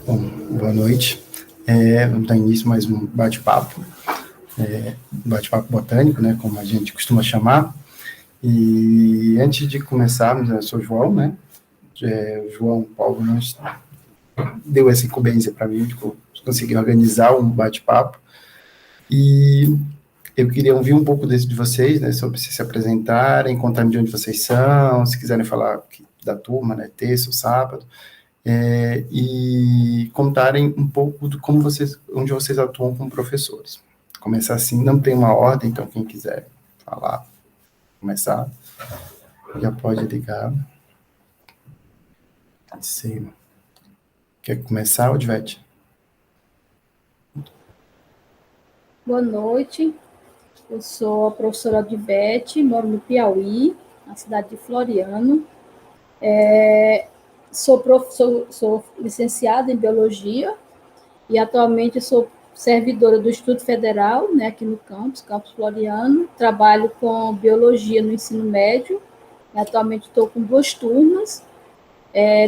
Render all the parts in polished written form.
Bom, boa noite. Vamos dar início a mais um bate-papo, bate-papo botânico, né, como a gente costuma chamar. E antes de começarmos, eu sou o João, né? O João Paulo nos deu essa incumbência para mim de conseguir organizar um bate-papo. E eu queria ouvir um pouco de vocês, né, sobre se apresentarem, contarem de onde vocês são, se quiserem falar da turma, né, terça ou sábado. E contarem um pouco de como onde vocês atuam como professores. Começar assim, não tem uma ordem, então quem quiser falar, começar, já pode ligar. Sim. Quer começar, Odivete? Boa noite, eu sou a professora Odivete, moro no Piauí, na cidade de Floriano. Sou licenciada em Biologia e atualmente sou servidora do Instituto Federal, né, aqui no campus Floriano. Trabalho com Biologia no ensino médio, atualmente estou com 2 turmas.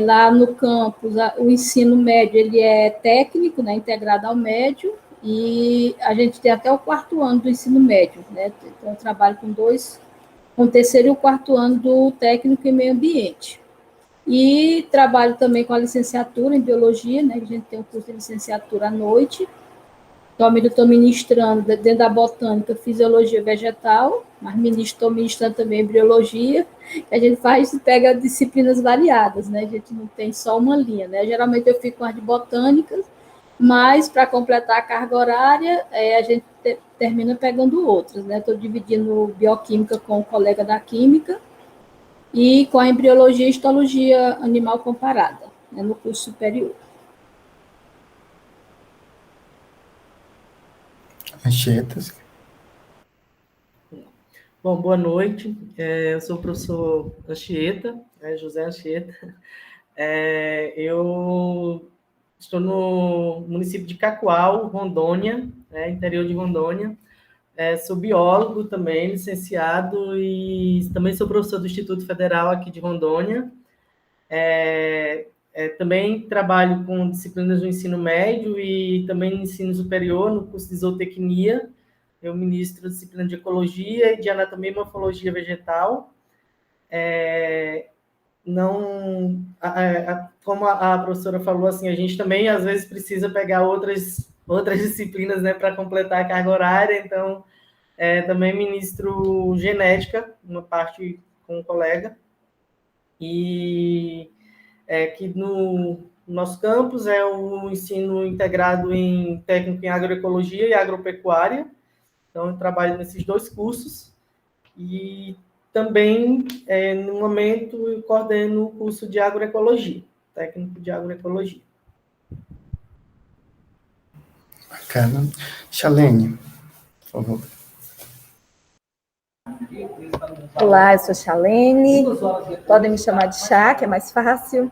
Lá no campus, o ensino médio ele é técnico, né, integrado ao médio, e a gente tem até o 4º ano do ensino médio, né? Então, eu trabalho com o 3º e o 4º ano do técnico em meio ambiente. E trabalho também com a licenciatura em biologia, né? A gente tem um curso de licenciatura à noite. Atualmente eu estou ministrando dentro da botânica fisiologia vegetal, mas estou ministrando também embriologia, que a gente pega disciplinas variadas, né? A gente não tem só uma linha, né? Geralmente eu fico com as de botânicas, mas para completar a carga horária, a gente termina pegando outras, né? Estou dividindo bioquímica com o colega da química e com a embriologia e histologia animal comparada, né, no curso superior. Anchietas. Bom, boa noite. Eu sou o professor Anchieta, José Anchieta. Eu estou no município de Cacoal, Rondônia, interior de Rondônia. Sou biólogo também, licenciado, e também sou professor do Instituto Federal aqui de Rondônia. Também trabalho com disciplinas do ensino médio e também no ensino superior, no curso de zootecnia. Eu ministro a disciplina de ecologia e de anatomia e morfologia vegetal. Como a professora falou, assim, a gente também, às vezes, precisa pegar outras disciplinas, né, para completar a carga horária. Então, também ministro genética, uma parte com um colega. E que no nosso campus é o ensino integrado em técnico em agroecologia e agropecuária. Então, eu trabalho nesses 2 cursos e também, no momento, eu coordeno o curso de agroecologia, técnico de agroecologia. Bacana. Chalene, por favor. Olá, eu sou Chalene, podem me chamar de Chá, que é mais fácil.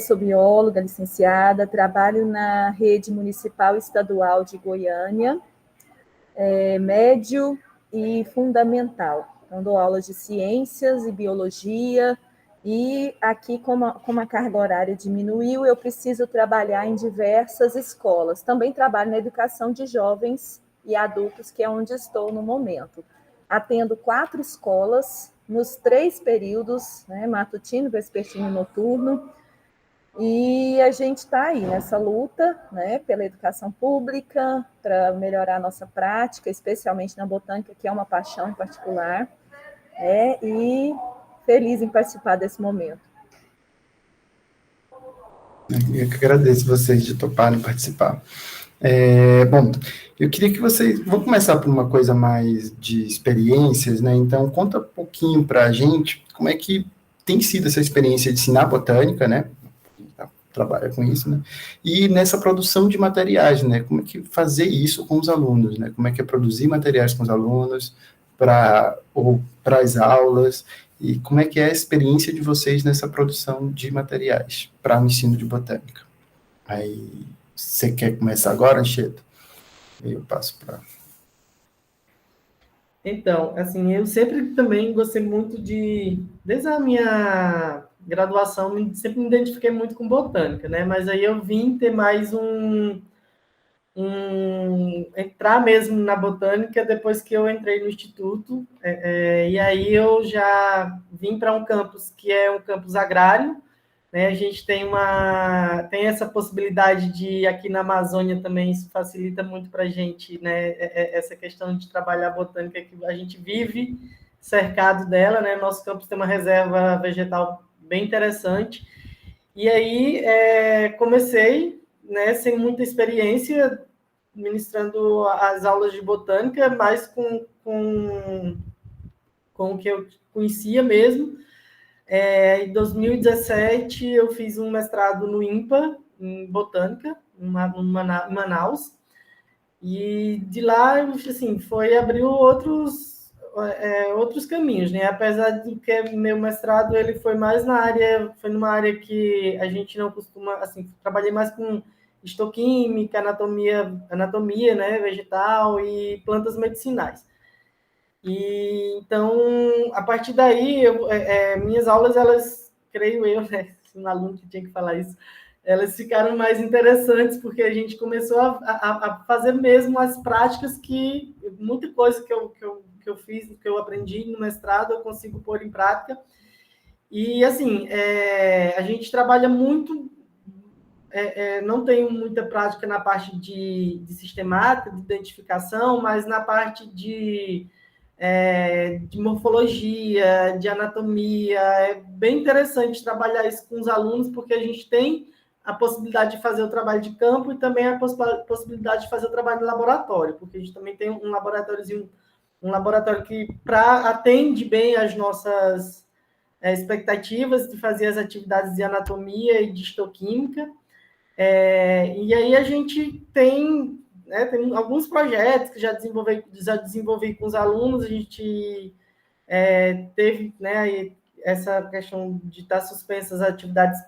Sou bióloga, licenciada, trabalho na rede municipal estadual de Goiânia, médio e fundamental. Então, dou aulas de ciências e biologia, e aqui, como a carga horária diminuiu, eu preciso trabalhar em diversas escolas. Também trabalho na educação de jovens e adultos, que é onde estou no momento. Atendo 4 escolas nos 3 períodos, né, matutino, vespertino e noturno, e a gente está aí nessa luta, né, pela educação pública, para melhorar a nossa prática, especialmente na botânica, que é uma paixão em particular, e feliz em participar desse momento. Eu que agradeço vocês de toparem participar. Bom, eu queria que vocês... Vamos começar por uma coisa mais de experiências, né? Então, conta um pouquinho para a gente como é que tem sido essa experiência de ensinar botânica, né? Trabalha com isso, né? E nessa produção de materiais, né? Como é que fazer isso com os alunos, né? Como é que é produzir materiais com os alunos para as aulas, e como é que é a experiência de vocês nessa produção de materiais para o ensino de botânica. Aí, você quer começar agora, Anchieta? Eu passo para... Então, assim, eu sempre também gostei muito desde a minha graduação, sempre me identifiquei muito com botânica, né? Mas aí eu vim ter mais entrar mesmo na botânica depois que eu entrei no instituto, e aí eu já vim para um campus que é um campus agrário, né? A gente tem essa possibilidade de, aqui na Amazônia também, isso facilita muito para a gente, né? Essa questão de trabalhar botânica, que a gente vive cercado dela, né? Nosso campus tem uma reserva vegetal bem interessante, e aí comecei, né, sem muita experiência, ministrando as aulas de botânica, mais com o que eu conhecia mesmo. Em 2017, eu fiz um mestrado no INPA, em botânica, em Manaus, e de lá, assim, abriu outros caminhos, né? Apesar de que meu mestrado ele foi numa área que a gente não costuma, assim, trabalhei mais com histoquímica, anatomia, né, vegetal e plantas medicinais. E então, a partir daí, minhas aulas, elas, creio eu, né, um aluno que tinha que falar isso, elas ficaram mais interessantes, porque a gente começou a fazer mesmo as práticas que muita coisa que eu fiz, que eu aprendi no mestrado, eu consigo pôr em prática. E, assim, a gente trabalha muito, não tenho muita prática na parte de sistemática, de identificação, mas na parte de morfologia, de anatomia. É bem interessante trabalhar isso com os alunos, porque a gente tem a possibilidade de fazer o trabalho de campo e também a possibilidade de fazer o trabalho de laboratório, porque a gente também tem um laboratório que atende bem as nossas expectativas de fazer as atividades de anatomia e de histoquímica. E aí a gente tem alguns projetos que já desenvolvi com os alunos. A gente teve, né, essa questão de estar suspensas as atividades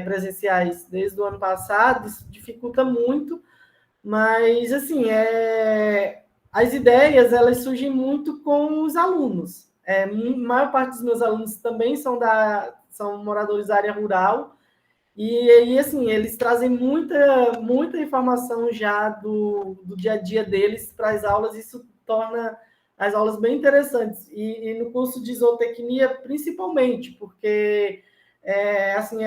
presenciais desde o ano passado. Isso dificulta muito, mas, assim, as ideias, elas surgem muito com os alunos. A maior parte dos meus alunos também são moradores da área rural, e assim, eles trazem muita informação já do dia a dia deles para as aulas. Isso torna as aulas bem interessantes. E no curso de zootecnia, principalmente, porque assim,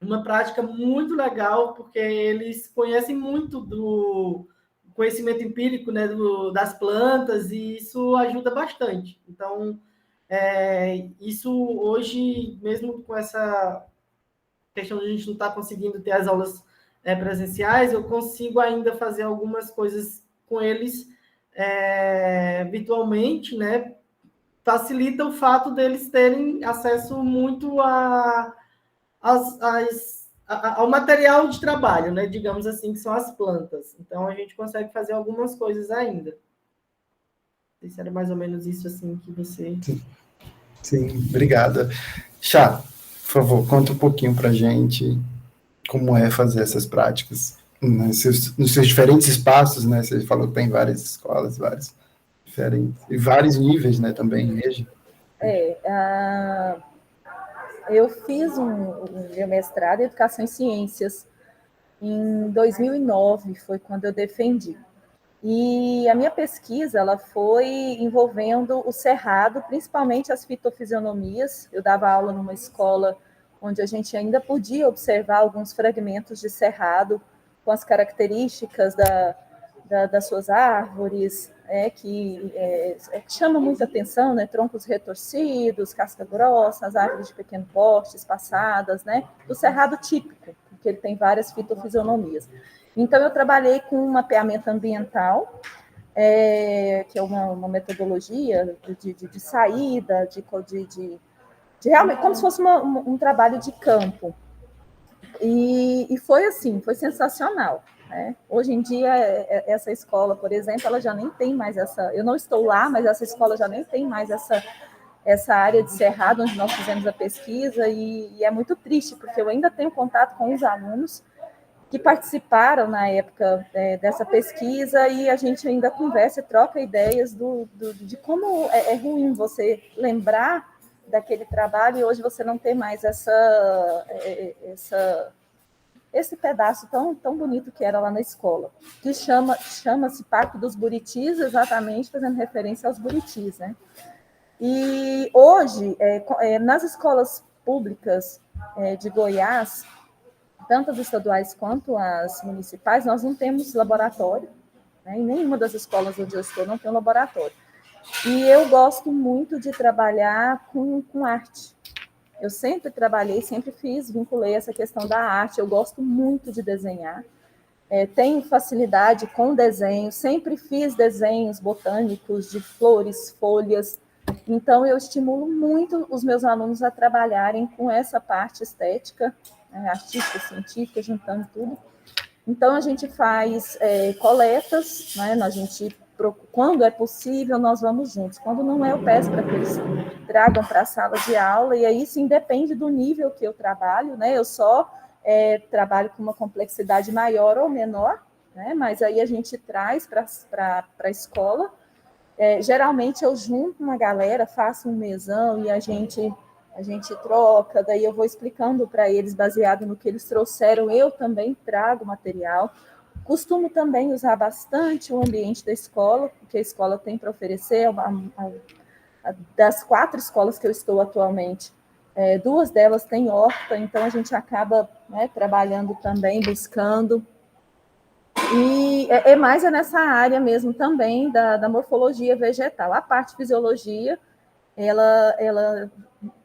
uma prática muito legal, porque eles conhecem muito do conhecimento empírico, né, das plantas, e isso ajuda bastante. Então, isso hoje, mesmo com essa questão de a gente não estar conseguindo ter as aulas presenciais, eu consigo ainda fazer algumas coisas com eles virtualmente, né? Facilita o fato deles terem acesso muito ao material de trabalho, né? Digamos assim, que são as plantas. Então, a gente consegue fazer algumas coisas ainda. Isso era mais ou menos isso, assim, que você... Sim, obrigada. Chá, por favor, conta um pouquinho para a gente como é fazer essas práticas nos seus diferentes espaços, né? Você falou que tem várias escolas, várias diferentes, e vários níveis, né, também, mesmo. Eu fiz o meu mestrado em Educação em Ciências em 2009, foi quando eu defendi. E a minha pesquisa, ela foi envolvendo o cerrado, principalmente as fitofisionomias. Eu dava aula numa escola onde a gente ainda podia observar alguns fragmentos de cerrado com as características das suas árvores, que chama muita atenção, né? Troncos retorcidos, casca grossa, as árvores de pequeno porte, espaçadas, né? Do cerrado típico, porque ele tem várias fitofisionomias. Então, eu trabalhei com um mapeamento ambiental, que é uma metodologia de saída, de realmente, como se fosse um trabalho de campo. E foi assim, foi sensacional. Né? Hoje em dia, essa escola, por exemplo, ela já nem tem mais essa... Eu não estou lá, mas essa escola já nem tem mais essa área de cerrado onde nós fizemos a pesquisa, e é muito triste, porque eu ainda tenho contato com os alunos que participaram na época dessa pesquisa, e a gente ainda conversa e troca ideias de como é ruim você lembrar daquele trabalho e hoje você não tem mais esse pedaço tão bonito que era lá na escola, que chama-se Parque dos Buritis, exatamente fazendo referência aos buritis, né? E hoje, nas escolas públicas de Goiás, tanto as estaduais quanto as municipais, nós não temos laboratório, né? Em nenhuma das escolas onde eu estou não tem um laboratório. E eu gosto muito de trabalhar com arte. Eu sempre trabalhei, sempre vinculei essa questão da arte. Eu gosto muito de desenhar. Tenho facilidade com desenho, sempre fiz desenhos botânicos de flores, folhas. Então, eu estimulo muito os meus alunos a trabalharem com essa parte estética, né, artística, científica, juntando tudo. Então, a gente faz coletas, né, quando é possível, nós vamos juntos. Quando não é, eu peço para que eles tragam para a sala de aula, e aí sim depende do nível que eu trabalho, né? Eu só trabalho com uma complexidade maior ou menor, né? Mas aí a gente traz para a escola. Geralmente eu junto uma galera, faço um mesão e a gente troca, daí eu vou explicando para eles, baseado no que eles trouxeram, eu também trago material. Costumo também usar bastante o ambiente da escola, porque a escola tem para oferecer, das 4 escolas que eu estou atualmente, 2 delas têm horta, então a gente acaba, né, trabalhando também, buscando. E mais nessa área mesmo também da morfologia vegetal. A parte de fisiologia, ela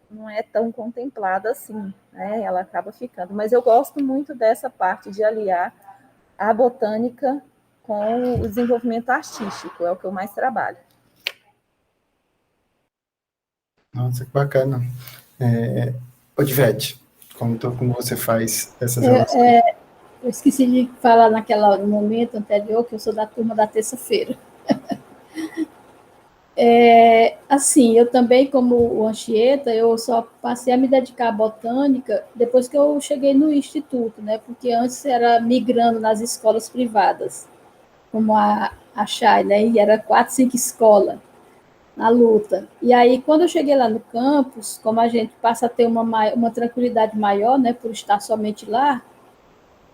não é tão contemplada assim, né? Ela acaba ficando. Mas eu gosto muito dessa parte de aliar a botânica com o desenvolvimento artístico, é o que eu mais trabalho. Nossa, que bacana. Odivete, como você faz essas relações? Eu esqueci de falar no momento anterior que eu sou da turma da terça-feira. Assim, eu também, como o Anchieta, eu só passei a me dedicar à botânica depois que eu cheguei no instituto, né? Porque antes era migrando nas escolas privadas, como a Chay, né? E era 4, 5 escolas na luta. E aí, quando eu cheguei lá no campus, como a gente passa a ter uma tranquilidade maior, né? Por estar somente lá,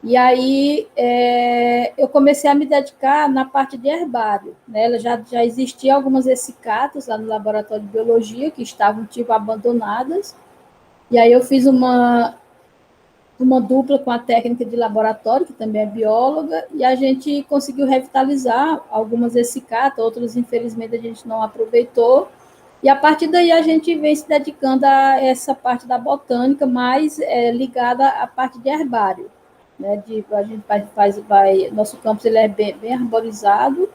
e aí eu comecei a me dedicar na parte de herbário, né? Já existiam algumas essicatas lá no laboratório de biologia que estavam tipo abandonadas. E aí eu fiz uma dupla com a técnica de laboratório, que também é bióloga, e a gente conseguiu revitalizar algumas essicatas, outras infelizmente a gente não aproveitou. E a partir daí a gente vem se dedicando a essa parte da botânica mais ligada à parte de herbário. Né, a gente nosso campus ele é bem arborizado,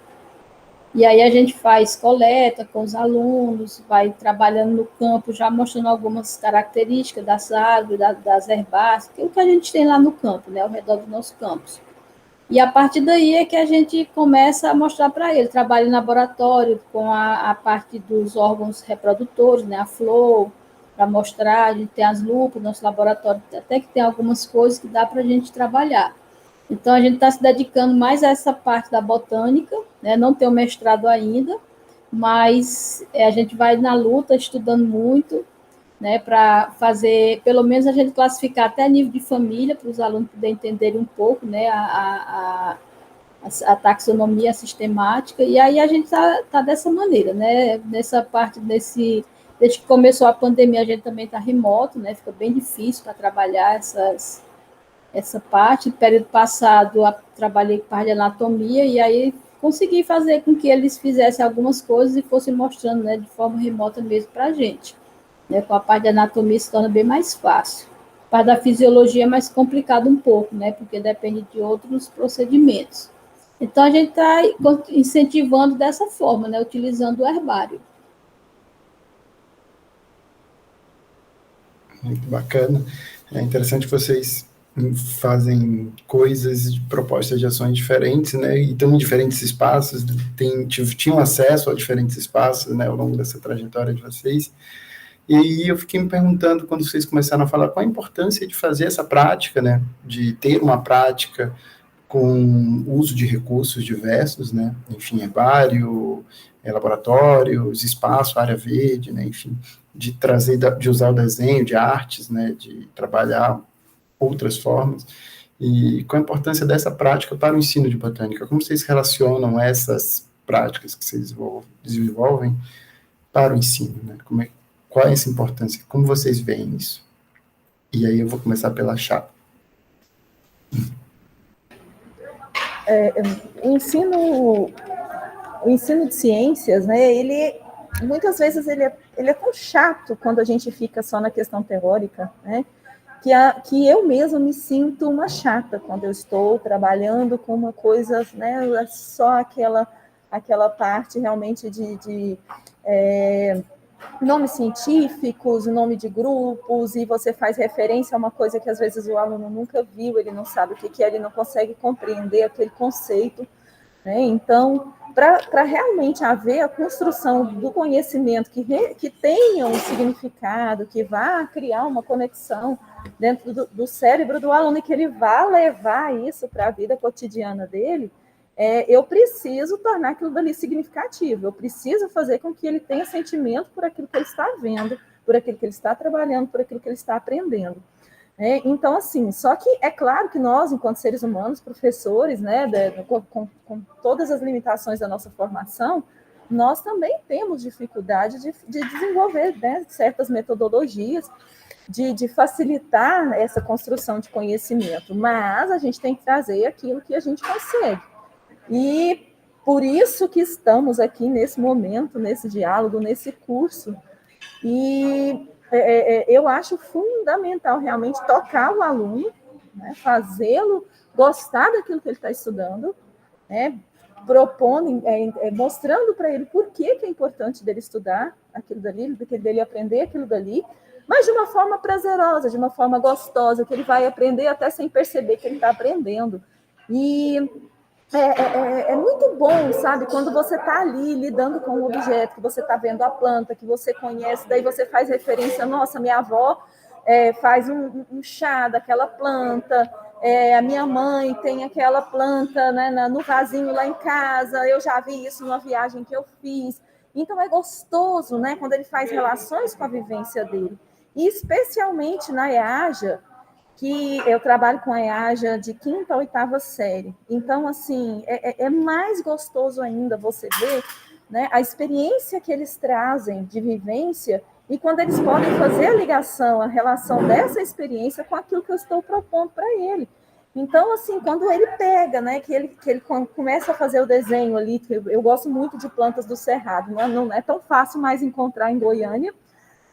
e aí a gente faz coleta com os alunos, vai trabalhando no campo, já mostrando algumas características das árvores, das herbáceas, que é o que a gente tem lá no campo, né, ao redor do nosso campus. E a partir daí é que a gente começa a mostrar para ele, trabalha em laboratório com a parte dos órgãos reprodutores, né, a flor, para mostrar, a gente tem as lupas, nosso laboratório até que tem algumas coisas que dá para a gente trabalhar. Então, a gente está se dedicando mais a essa parte da botânica, né, não tem o mestrado ainda, mas a gente vai na luta, estudando muito, né, para fazer, pelo menos a gente classificar até nível de família, para os alunos poderem entenderem um pouco, né, a taxonomia sistemática, e aí a gente tá dessa maneira, né, nessa parte desde que começou a pandemia, a gente também está remoto, né, fica bem difícil para trabalhar essa parte. No período passado, trabalhei com parte de anatomia, e aí consegui fazer com que eles fizessem algumas coisas e fossem mostrando, né, de forma remota mesmo para a gente. Né, com a parte de anatomia se torna bem mais fácil. A parte da fisiologia é mais complicado um pouco, né, porque depende de outros procedimentos. Então, a gente está incentivando dessa forma, né, utilizando o herbário. Muito bacana. É interessante que vocês fazem coisas, propostas de ações diferentes, né, e estão em diferentes espaços, tinham acesso a diferentes espaços, né, ao longo dessa trajetória de vocês. E aí eu fiquei me perguntando, quando vocês começaram a falar, qual a importância de fazer essa prática, né, de ter uma prática com uso de recursos diversos, né, enfim, herbário, laboratórios, espaço, área verde, né, enfim, de trazer, de usar o desenho, de artes, né, de trabalhar outras formas, e qual a importância dessa prática para o ensino de botânica? Como vocês relacionam essas práticas que vocês desenvolvem para o ensino, né? Qual é essa importância? Como vocês veem isso? E aí eu vou começar pela Chá. O ensino de ciências, né, muitas vezes ele é tão chato quando a gente fica só na questão teórica, né, que eu mesma me sinto uma chata quando eu estou trabalhando com uma coisa, né, só aquela parte realmente de nomes científicos, nome de grupos, e você faz referência a uma coisa que às vezes o aluno nunca viu, ele não sabe o que é, ele não consegue compreender aquele conceito, né? Então, para realmente haver a construção do conhecimento que tenha um significado, que vá criar uma conexão dentro do cérebro do aluno e que ele vá levar isso para a vida cotidiana dele, eu preciso tornar aquilo dali significativo, eu preciso fazer com que ele tenha sentimento por aquilo que ele está vendo, por aquilo que ele está trabalhando, por aquilo que ele está aprendendo. Então, assim, só que é claro que nós, enquanto seres humanos, professores, né, com todas as limitações da nossa formação, nós também temos dificuldade de desenvolver, né, certas metodologias, de facilitar essa construção de conhecimento, mas a gente tem que trazer aquilo que a gente consegue. E por isso que estamos aqui nesse momento, nesse diálogo, nesse curso. E eu acho fundamental realmente tocar o aluno, né, fazê-lo gostar daquilo que ele está estudando, né, propondo, mostrando para ele por que é importante dele estudar aquilo dali, dele aprender aquilo dali, mas de uma forma prazerosa, de uma forma gostosa, que ele vai aprender até sem perceber que ele está aprendendo. E é muito bom, sabe, quando você está ali lidando com um objeto, que você está vendo a planta, que você conhece, daí você faz referência, nossa, minha avó faz um chá daquela planta, a minha mãe tem aquela planta, né, no vasinho lá em casa, eu já vi isso numa viagem que eu fiz. Então é gostoso, né, quando ele faz relações com a vivência dele. E especialmente na EAJA, que eu trabalho com a EAJA de 5ª a 8ª série. Então, assim, é mais gostoso ainda você ver, né, a experiência que eles trazem de vivência e quando eles podem fazer a ligação, a relação dessa experiência com aquilo que eu estou propondo para ele. Então, assim, quando ele pega, né, que ele começa a fazer o desenho ali, eu gosto muito de plantas do Cerrado, não é tão fácil mais encontrar em Goiânia,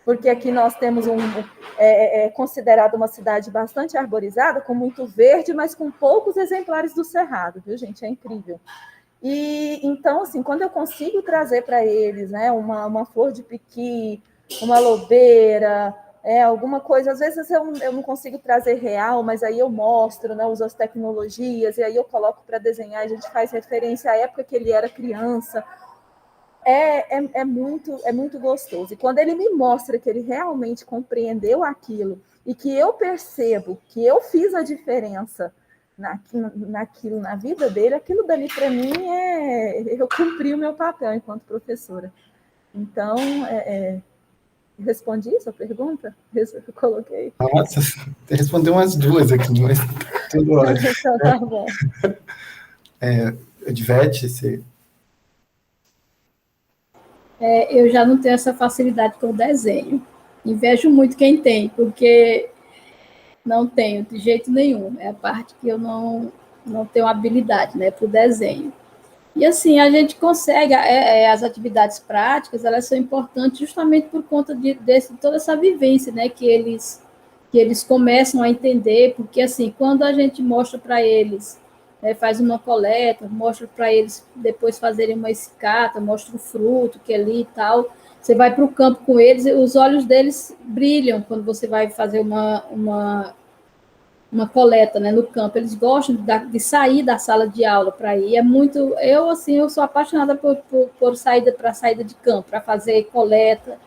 porque aqui nós temos considerado uma cidade bastante arborizada, com muito verde, mas com poucos exemplares do Cerrado, viu, gente? É incrível. E então, assim, quando eu consigo trazer para eles, né, uma flor de piqui, uma lobeira, alguma coisa, às vezes eu não consigo trazer real, mas aí eu mostro, né, uso as tecnologias, e aí eu coloco para desenhar, a gente faz referência à época que ele era criança. É muito gostoso. E quando ele me mostra que ele realmente compreendeu aquilo e que eu percebo que eu fiz a diferença naquilo, na vida dele, aquilo dali para mim eu cumpri o meu papel enquanto professora. Então, respondi sua pergunta? Eu coloquei. Nossa, você respondeu umas duas aqui, mas tudo ótimo. Então, tá bom. Edvete, você... Eu já não tenho essa facilidade com o desenho. Invejo muito quem tem, porque não tenho de jeito nenhum. É a parte que eu não tenho habilidade, né, para o desenho. E assim, a gente consegue, as atividades práticas, elas são importantes justamente por conta de toda essa vivência, né, que eles começam a entender, porque assim, quando a gente mostra para eles, faz uma coleta, mostra para eles depois fazerem uma escata, mostra o fruto que é ali e tal, você vai para o campo com eles e os olhos deles brilham quando você vai fazer uma coleta, né, no campo. Eles gostam de sair da sala de aula para ir. Eu sou apaixonada por saída de campo, para fazer coleta.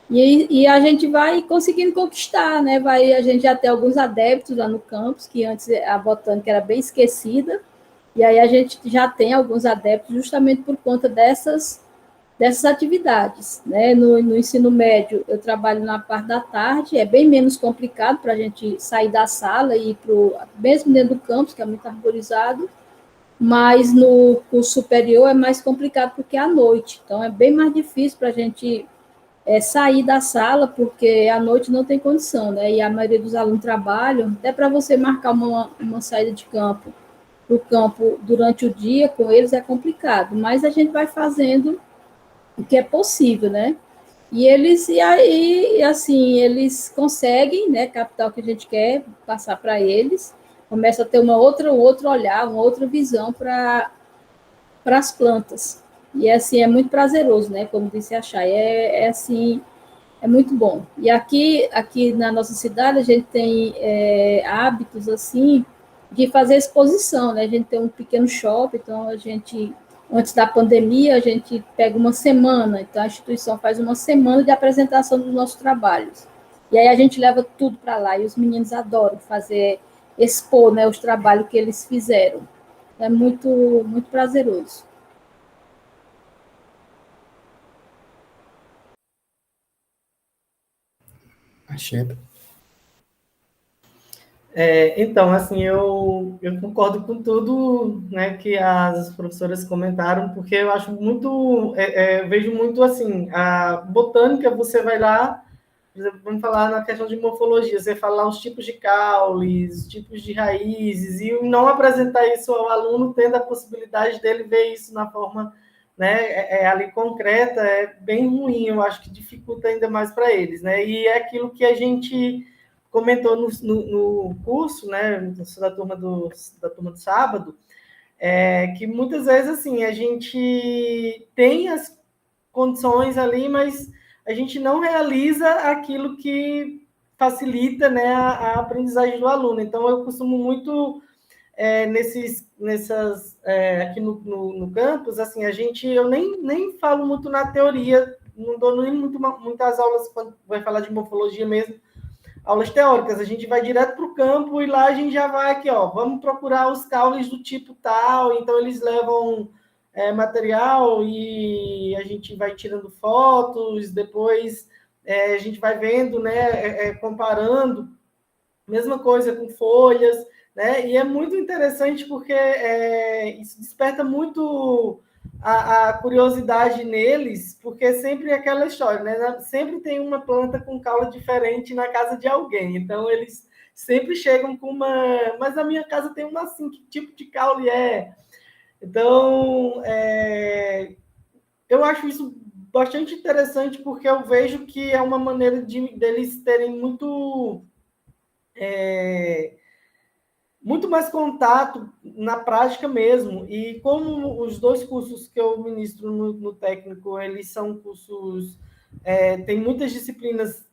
E a gente vai conseguindo conquistar, né? A gente já tem alguns adeptos lá no campus, que antes a botânica era bem esquecida, e aí a gente já tem alguns adeptos justamente por conta dessas atividades, né? No ensino médio, eu trabalho na parte da tarde, é bem menos complicado para a gente sair da sala e ir para mesmo dentro do campus, que é muito arborizado, mas no curso superior é mais complicado porque é à noite, então é bem mais difícil para a gente sair da sala, porque à noite não tem condição, né? E a maioria dos alunos trabalham, até para você marcar uma saída de campo para o campo durante o dia com eles é complicado, mas a gente vai fazendo o que é possível, né? E aí, assim, eles conseguem, né, captar o que a gente quer passar para eles, começa a ter um outro olhar, uma outra visão para as plantas. E assim, é muito prazeroso, né? Como disse a Chay, assim, é muito bom. E aqui na nossa cidade, a gente tem hábitos, assim, de fazer exposição, né? A gente tem um pequeno shopping, então a gente, antes da pandemia, a gente pega uma semana, então a instituição faz uma semana de apresentação dos nossos trabalhos. E aí a gente leva tudo para lá, e os meninos adoram expor, né, os trabalhos que eles fizeram. É muito, muito prazeroso. Achei. Então, assim, eu concordo com tudo, né, que as professoras comentaram, porque eu acho muito, eu vejo muito assim, a botânica, você vai lá, por exemplo, vamos falar na questão de morfologia, você fala lá os tipos de caules, os tipos de raízes, e não apresentar isso ao aluno, tendo a possibilidade dele ver isso na forma, né, ali concreta, é bem ruim, eu acho que dificulta ainda mais para eles, né, e é aquilo que a gente comentou no curso, né, da turma do sábado, que muitas vezes, assim, a gente tem as condições ali, mas a gente não realiza aquilo que facilita, né, a aprendizagem do aluno. Então, eu costumo muito, aqui no campus, assim, eu nem falo muito na teoria, não dou nem muitas aulas quando vai falar de morfologia mesmo, aulas teóricas, a gente vai direto para o campo e lá a gente já vai aqui, ó, vamos procurar os caules do tipo tal, então eles levam material e a gente vai tirando fotos, depois a gente vai vendo, né, comparando, mesma coisa com folhas, né, e é muito interessante porque isso desperta muito a curiosidade neles, porque sempre é aquela história, né? Sempre tem uma planta com caule diferente na casa de alguém. Então, eles sempre chegam com uma... Mas na minha casa tem uma assim, que tipo de caule é? Então, eu acho isso bastante interessante, porque eu vejo que é uma maneira deles terem muito mais contato na prática mesmo. E como os dois cursos que eu ministro no técnico, eles são cursos... tem muitas disciplinas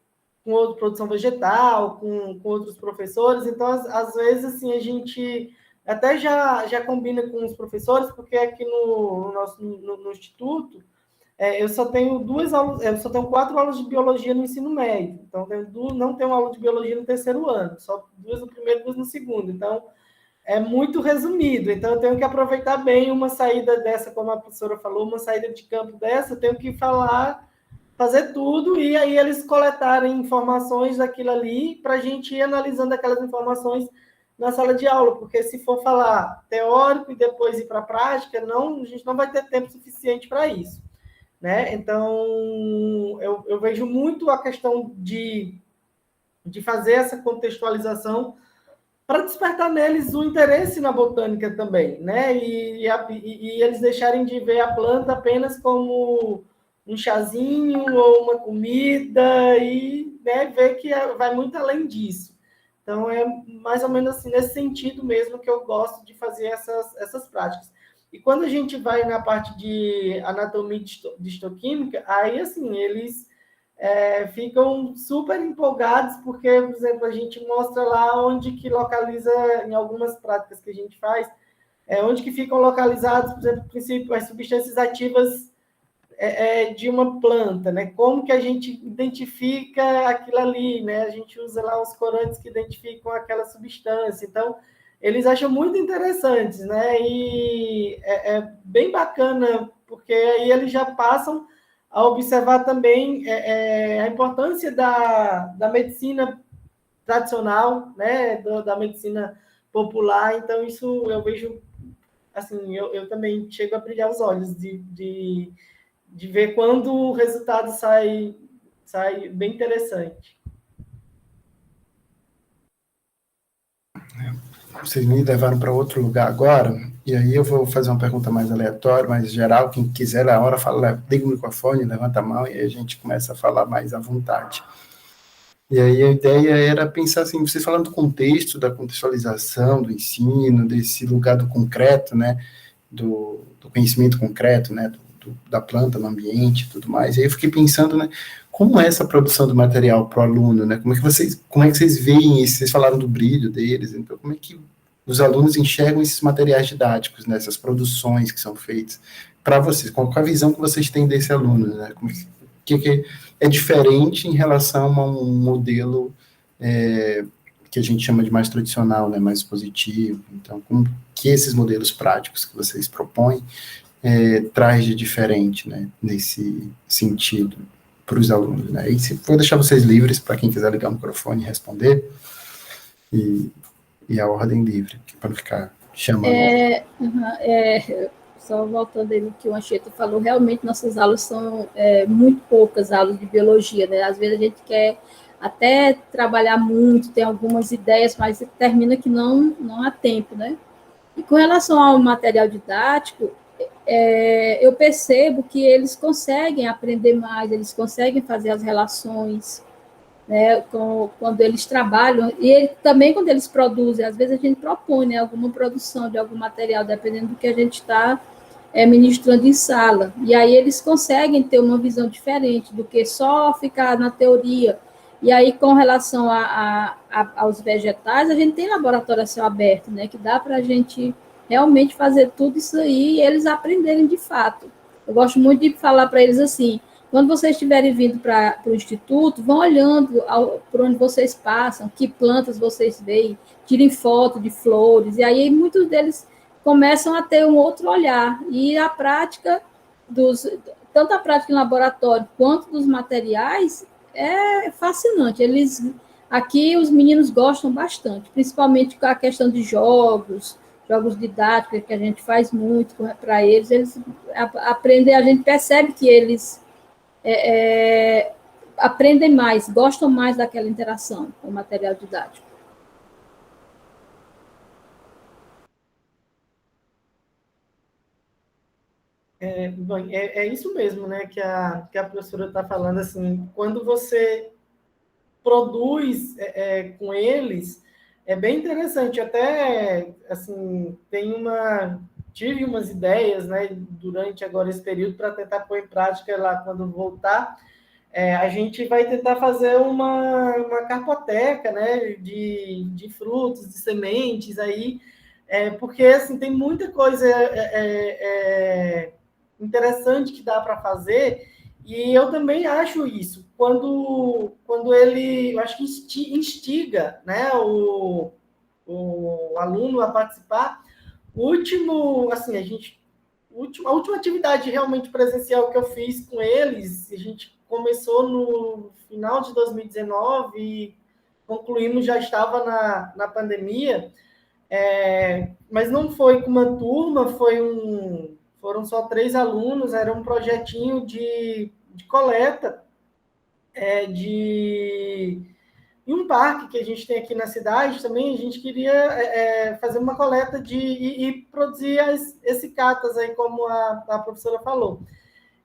com produção vegetal, com outros professores, então, às vezes, assim, a gente até já combina com os professores, porque aqui no Instituto, eu só tenho 4 aulas de biologia no ensino médio. Então, não tenho aula de biologia no terceiro ano, só 2 no primeiro e 2 no segundo. Então, é muito resumido. Então, eu tenho que aproveitar bem uma saída dessa, como a professora falou, uma saída de campo dessa, eu tenho que fazer tudo, e aí eles coletarem informações daquilo ali para a gente ir analisando aquelas informações na sala de aula, porque se for falar teórico e depois ir para a prática, a gente não vai ter tempo suficiente para isso. Né? Então, eu vejo muito a questão de fazer essa contextualização para despertar neles o interesse na botânica também, né? E eles deixarem de ver a planta apenas como um chazinho ou uma comida e, né, ver que vai muito além disso. Então, é mais ou menos assim, nesse sentido mesmo que eu gosto de fazer essas práticas. E quando a gente vai na parte de anatomia de histoquímica, aí, assim, eles ficam super empolgados, porque, por exemplo, a gente mostra lá onde que localiza, em algumas práticas que a gente faz, onde que ficam localizados, por exemplo, as substâncias ativas de uma planta, né? Como que a gente identifica aquilo ali, né? A gente usa lá os corantes que identificam aquela substância. Então, eles acham muito interessantes, né? E é bem bacana, porque aí eles já passam a observar também a importância da medicina tradicional, né, da medicina popular. Então, isso eu vejo, assim, eu também chego a brilhar os olhos de ver quando o resultado sai bem interessante. Vocês me levaram para outro lugar agora, e aí eu vou fazer uma pergunta mais aleatória, mais geral. Quem quiser, na hora, fala, liga o microfone, levanta a mão, e aí a gente começa a falar mais à vontade. E aí a ideia era pensar assim, vocês falando do contexto, da contextualização, do ensino, desse lugar do concreto, né, do conhecimento concreto, né, da planta no ambiente e tudo mais. E aí eu fiquei pensando, né, como é essa produção do material para o aluno, né, como é que vocês veem isso? Vocês falaram do brilho deles, então como é que os alunos enxergam esses materiais didáticos, né, essas produções que são feitas para vocês, qual a visão que vocês têm desse aluno, né, que é diferente em relação a um modelo que a gente chama de mais tradicional, né, mais positivo. Então, como que esses modelos práticos que vocês propõem traz de diferente, né, nesse sentido para os alunos, né? E vou deixar vocês livres para quem quiser ligar o microfone e responder, e a ordem livre, para não ficar chamando. Só voltando aí no que o Anchieta falou, realmente nossas aulas são muito poucas aulas de biologia, né? Às vezes a gente quer até trabalhar muito, tem algumas ideias, mas termina que não há tempo, né? E com relação ao material didático, eu percebo que eles conseguem aprender mais, eles conseguem fazer as relações, né, quando eles trabalham, e também quando eles produzem, às vezes a gente propõe, né, alguma produção de algum material, dependendo do que a gente está ministrando em sala, e aí eles conseguem ter uma visão diferente do que só ficar na teoria. E aí, com relação aos vegetais, a gente tem laboratório a céu aberto, né, que dá para a gente realmente fazer tudo isso aí e eles aprenderem de fato. Eu gosto muito de falar para eles assim, quando vocês estiverem vindo para o Instituto, vão olhando por onde vocês passam, que plantas vocês veem, tirem foto de flores, e aí muitos deles começam a ter um outro olhar. E a prática, tanto a prática em laboratório quanto dos materiais, é fascinante. Aqui os meninos gostam bastante, principalmente com a questão de jogos didáticos, que a gente faz muito para eles aprendem, a gente percebe que eles aprendem mais, gostam mais daquela interação com o material didático. É isso mesmo, né, que a professora está falando, assim, quando você produz com eles, é bem interessante, até, assim, tive umas ideias, né, durante agora esse período, para tentar pôr em prática lá quando voltar. A gente vai tentar fazer uma cartoteca, né, de frutos, de sementes, aí, porque, assim, tem muita coisa interessante que dá para fazer, e eu também acho isso. Quando ele, eu acho que instiga, né, o aluno a participar. A última atividade realmente presencial que eu fiz com eles, a gente começou no final de 2019 e concluímos, já estava na pandemia, mas não foi com uma turma, foram só 3 alunos, era um projetinho de coleta em um parque que a gente tem aqui na cidade também. A gente queria fazer uma coleta e produzir esse catas aí, como a professora falou.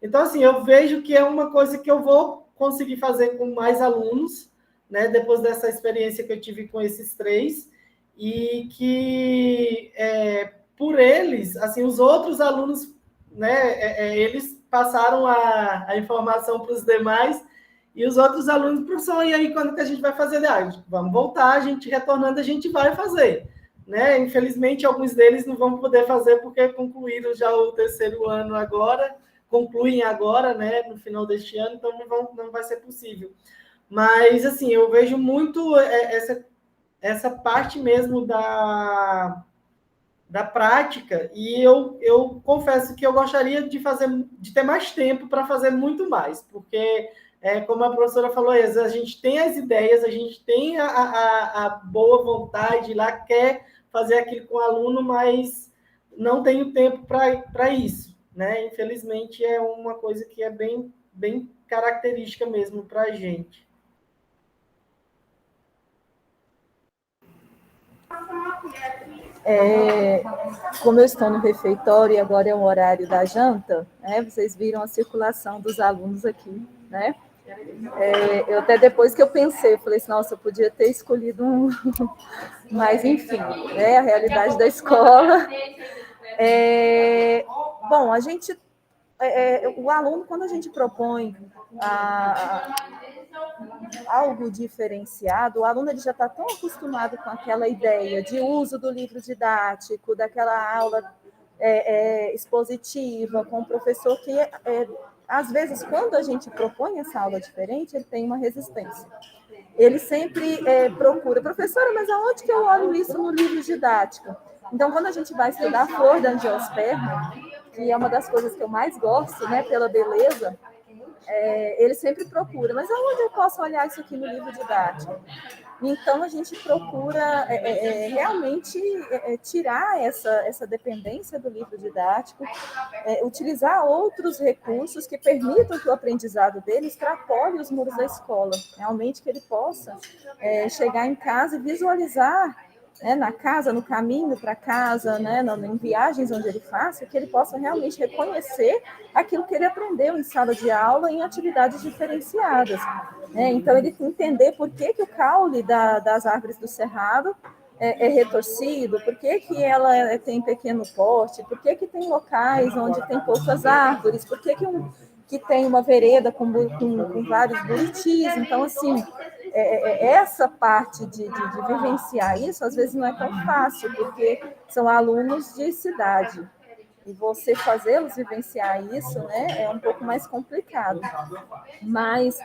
Então, assim, eu vejo que é uma coisa que eu vou conseguir fazer com mais alunos, né, depois dessa experiência que eu tive com esses 3, e que, por eles, assim, os outros alunos, né, eles passaram a informação para os demais, e os outros alunos, professor, e aí quando que a gente vai fazer? Vamos voltar, a gente retornando, a gente vai fazer. Né? Infelizmente, alguns deles não vão poder fazer porque concluíram já o 3º ano agora, concluem agora, né, no final deste ano, então não vai ser possível. Mas, assim, eu vejo muito essa parte mesmo da prática, e eu confesso que eu gostaria de ter mais tempo para fazer muito mais, porque, como a professora falou, a gente tem as ideias, a gente tem a boa vontade, lá quer fazer aquilo com o aluno, mas não tem o tempo para isso, né? Infelizmente, é uma coisa que é bem, bem característica mesmo para a gente. Como eu estou no refeitório e agora é o horário da janta, né, vocês viram a circulação dos alunos aqui, né? Eu até depois que eu pensei, eu falei assim, nossa, eu podia ter escolhido um, mas enfim, né, a realidade da escola. Bom, a gente, o aluno, quando a gente propõe algo diferenciado, o aluno ele já está tão acostumado com aquela ideia de uso do livro didático, daquela aula expositiva com o professor, que às vezes, quando a gente propõe essa aula diferente, ele tem uma resistência. Ele sempre procura, professora, mas aonde que eu olho isso no livro didático? Então, quando a gente vai estudar a flor da angiosperma, que é uma das coisas que eu mais gosto, né, pela beleza, ele sempre procura, mas aonde eu posso olhar isso aqui no livro didático? Então, a gente procura realmente tirar essa dependência do livro didático, utilizar outros recursos que permitam que o aprendizado dele extrapole os muros da escola, realmente que ele possa chegar em casa e visualizar, né, na casa, no caminho para casa, né, em viagens onde ele faça, que ele possa realmente reconhecer aquilo que ele aprendeu em sala de aula em atividades diferenciadas. Então, ele entender por que o caule das árvores do cerrado é retorcido, por que ela tem pequeno porte, por que tem locais onde tem poucas árvores, por que tem uma vereda com vários buritis. Então, assim, essa parte de vivenciar isso, às vezes não é tão fácil, porque são alunos de cidade. E você fazê-los vivenciar isso, né, é um pouco mais complicado. Mas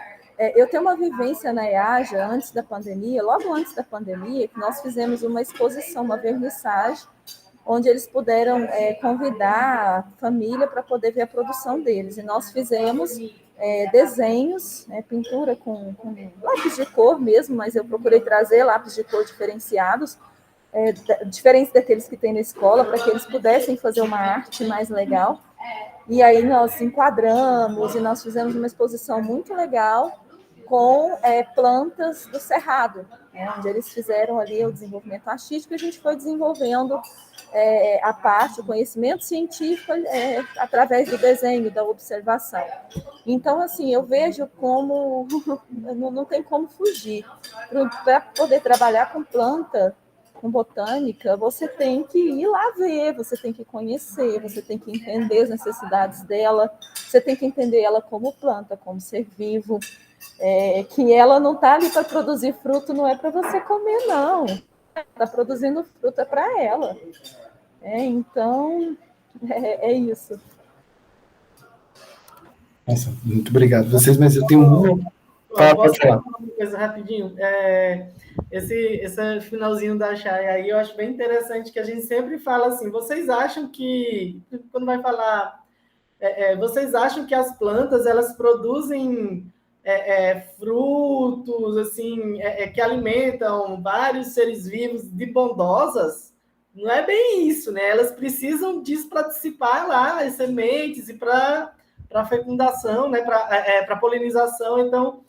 eu tenho uma vivência na EAJA antes da pandemia, logo antes da pandemia, que nós fizemos uma exposição, uma vernissage, onde eles puderam convidar a família para poder ver a produção deles. E nós fizemos desenhos, pintura com lápis de cor mesmo, mas eu procurei trazer lápis de cor diferenciados, diferentes daqueles que tem na escola, para que eles pudessem fazer uma arte mais legal. E aí nós enquadramos e nós fizemos uma exposição muito legal com plantas do cerrado, onde eles fizeram ali o desenvolvimento artístico e a gente foi desenvolvendo a parte, o conhecimento científico através do desenho, da observação. Então, assim, eu vejo como não tem como fugir. Para poder trabalhar com planta, com botânica, você tem que ir lá ver, você tem que conhecer, você tem que entender as necessidades dela, você tem que entender ela como planta, como ser vivo, que ela não está ali para produzir fruto, não é para você comer, não. Está produzindo fruta para ela. Então, é isso. Nossa, muito obrigado vocês, mas eu tenho muito... Posso falar uma coisa rapidinho? Esse finalzinho da Chay aí, eu acho bem interessante, que a gente sempre fala assim, vocês acham que, quando vai falar, vocês acham que as plantas, elas produzem frutos, assim, que alimentam vários seres vivos de bondosas? Não é bem isso, né? Elas precisam disso para dissipar lá as sementes e para fecundação, né? Para polinização. Então,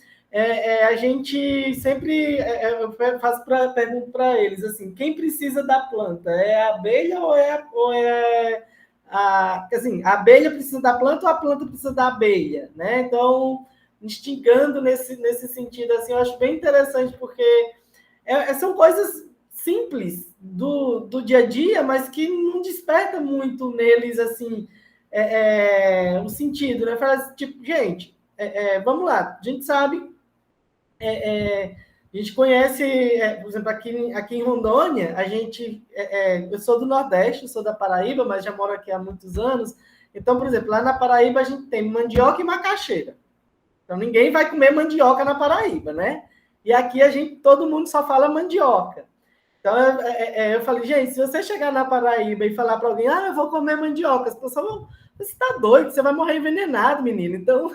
a gente sempre faço pergunta para eles assim: quem precisa da planta? É a abelha ou é assim, a abelha precisa da planta ou a planta precisa da abelha, né? Então, instigando nesse sentido, assim, eu acho bem interessante, porque são coisas simples do dia a dia, mas que não desperta muito neles, assim, o sentido, né? Fala tipo, gente, vamos lá, a gente sabe, a gente conhece, por exemplo, aqui em Rondônia, eu sou do Nordeste, eu sou da Paraíba, mas já moro aqui há muitos anos. Então, por exemplo, lá na Paraíba a gente tem mandioca e macaxeira. Então, ninguém vai comer mandioca na Paraíba, né? E aqui todo mundo só fala mandioca. Então, eu falei, gente, se você chegar na Paraíba e falar para alguém, eu vou comer mandioca, as pessoas vão, você está doido, você vai morrer envenenado, menino. Então,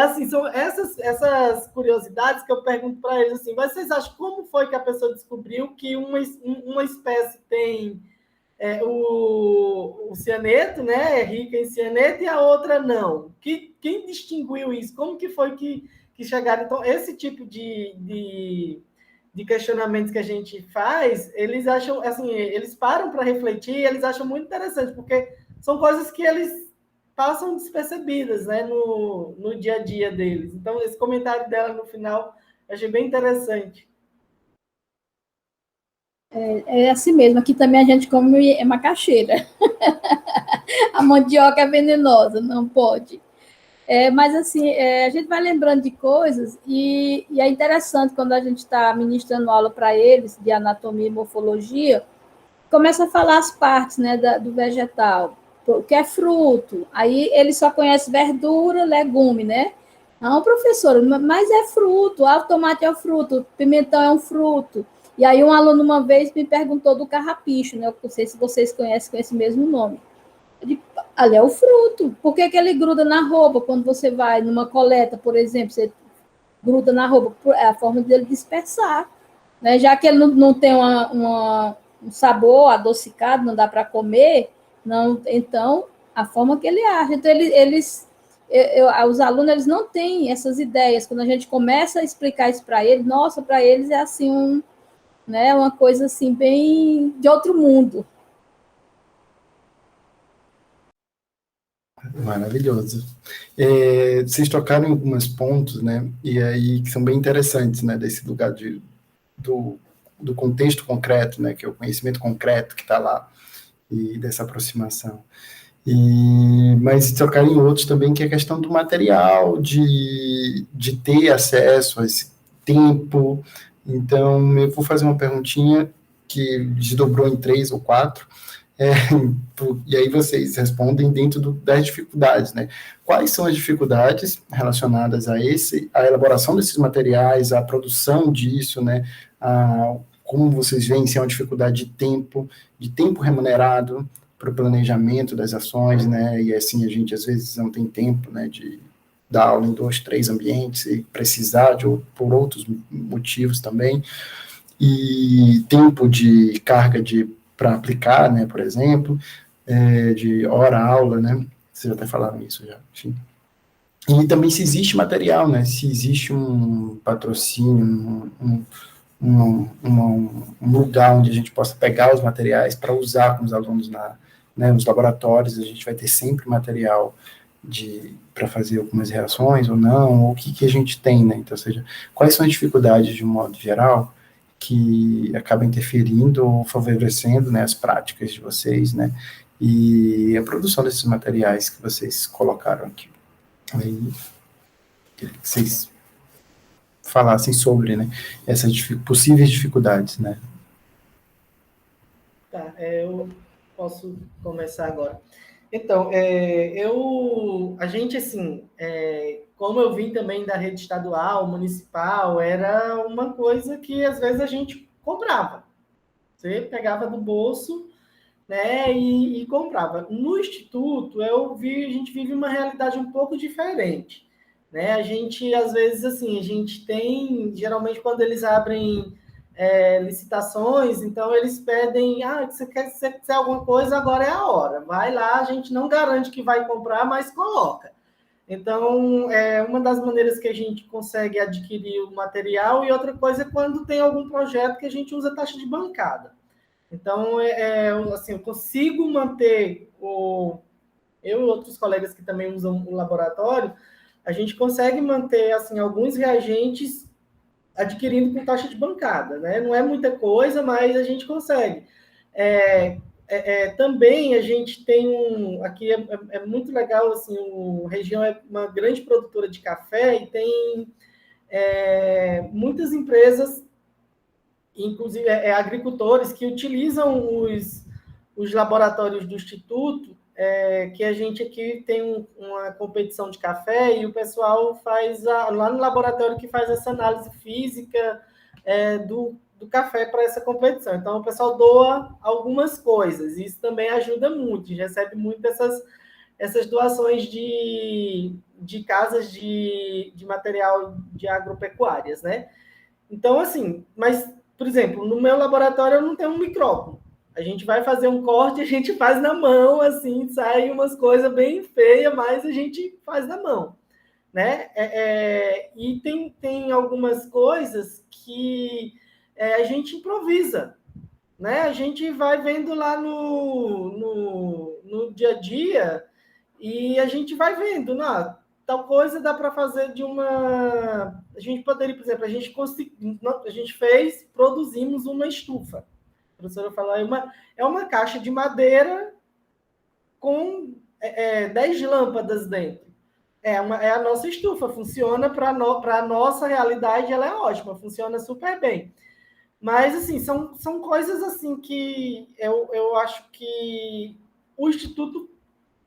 assim, são essas curiosidades que eu pergunto para eles, assim, mas vocês acham como foi que a pessoa descobriu que uma espécie tem o cianeto, né, é rica em cianeto, e a outra não? Quem distinguiu isso? Como que foi que chegaram? Então, esse tipo de questionamentos que a gente faz, eles acham, assim, eles param para refletir, e eles acham muito interessante, porque são coisas que eles passam despercebidas, né, no dia a dia deles. Então, esse comentário dela no final, eu achei bem interessante. É assim mesmo, aqui também a gente come macaxeira. A mandioca é venenosa, não pode. Mas, assim, a gente vai lembrando de coisas e é interessante quando a gente está ministrando aula para eles de anatomia e morfologia, começa a falar as partes, né, do vegetal, o que é fruto. Aí ele só conhece verdura, legume, né? Não, professora, mas é fruto. O tomate é um fruto, o pimentão é um fruto. E aí um aluno uma vez me perguntou do carrapicho, né? Eu não sei se vocês conhecem com esse mesmo nome. Ali é o fruto. Por que ele gruda na roupa quando você vai numa coleta, por exemplo, você gruda na roupa? É a forma dele dispersar. Né? Já que ele não tem um sabor adocicado, não dá para comer, não, então, a forma que ele age. Então, os alunos eles não têm essas ideias. Quando a gente começa a explicar isso para eles, nossa, para eles é assim, né, uma coisa assim, bem de outro mundo. Maravilhoso. Vocês tocaram em alguns pontos, né? E aí que são bem interessantes, né? Desse lugar do contexto concreto, né? Que é o conhecimento concreto que está lá e dessa aproximação. Mas tocaram em outros também, que é a questão do material, de ter acesso a esse tempo. Então, eu vou fazer uma perguntinha que desdobrou em 3 ou 4. E aí vocês respondem dentro das dificuldades, né? Quais são as dificuldades relacionadas a elaboração desses materiais, a produção disso, né? Como vocês veem, se é uma dificuldade de tempo remunerado para o planejamento das ações, né? E assim, a gente às vezes não tem tempo, né, de dar aula em 2, 3 ambientes e precisar por outros motivos também. E tempo de carga para aplicar, né, por exemplo, de hora-aula, né, vocês até falaram isso já, enfim. E também se existe material, né, se existe um patrocínio, um lugar onde a gente possa pegar os materiais para usar com os alunos nos laboratórios, a gente vai ter sempre material para fazer algumas reações ou não, ou o que a gente tem, né, então, ou seja, quais são as dificuldades de um modo geral, que acaba interferindo ou favorecendo, né, as práticas de vocês, né, e a produção desses materiais que vocês colocaram aqui. Aí, que vocês falassem sobre, né, essas possíveis dificuldades, né. Tá, eu posso começar agora. Então, a gente, assim, como eu vim também da rede estadual, municipal, era uma coisa que às vezes a gente comprava. Você pegava do bolso, né, e comprava. No Instituto, a gente vive uma realidade um pouco diferente, né? A gente, às vezes, assim, a gente tem, geralmente, quando eles abrem licitações, então eles pedem, você quer alguma coisa, agora é a hora. Vai lá, a gente não garante que vai comprar, mas coloca. Então, é uma das maneiras que a gente consegue adquirir o material, e outra coisa é quando tem algum projeto que a gente usa taxa de bancada. Então, assim, eu consigo manter eu e outros colegas que também usam o laboratório, a gente consegue manter, assim, alguns reagentes adquirindo com taxa de bancada, né? Não é muita coisa, mas a gente consegue. Também a gente tem aqui é muito legal, assim, a região é uma grande produtora de café e tem muitas empresas, inclusive agricultores, que utilizam os laboratórios do Instituto, que a gente aqui tem uma competição de café e o pessoal faz lá no laboratório que faz essa análise física do café para essa competição. Então, o pessoal doa algumas coisas. Isso também ajuda muito. A gente recebe muito essas doações de casas de material de agropecuárias, né? Então, assim, mas, por exemplo, no meu laboratório eu não tenho um micrófono. A gente vai fazer um corte, a gente faz na mão, assim, sai umas coisas bem feias, mas a gente faz na mão, né? E tem algumas coisas que a gente improvisa, né? A gente vai vendo lá no dia a dia e a gente vai vendo, não, tal coisa dá para fazer de uma... A gente poderia, por exemplo, a gente produzimos uma estufa. A professora falou, é uma caixa de madeira com 10 lâmpadas dentro. É a nossa estufa, funciona para a nossa realidade, ela é ótima, funciona super bem. Mas, assim, são coisas assim que eu acho que o Instituto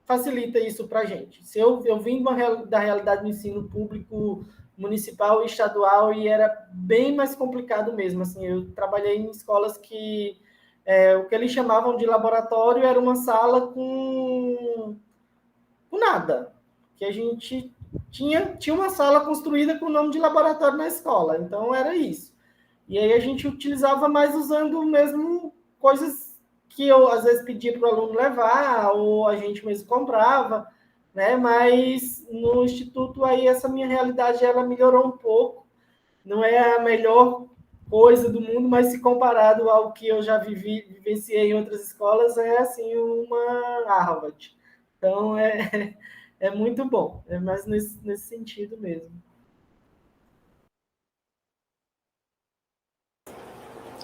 facilita isso para a gente. Se eu vim da realidade do ensino público municipal e estadual e era bem mais complicado mesmo. Assim, eu trabalhei em escolas que o que eles chamavam de laboratório era uma sala com nada. Que a gente tinha uma sala construída com o nome de laboratório na escola. Então, era isso. E aí a gente utilizava mais usando mesmo coisas que eu, às vezes, pedia para o aluno levar, ou a gente mesmo comprava, né? Mas no Instituto, aí, essa minha realidade, ela melhorou um pouco. Não é a melhor coisa do mundo, mas se comparado ao que eu já vivenciei em outras escolas, é, assim, uma Harvard. Então, é muito bom. É mais nesse sentido mesmo.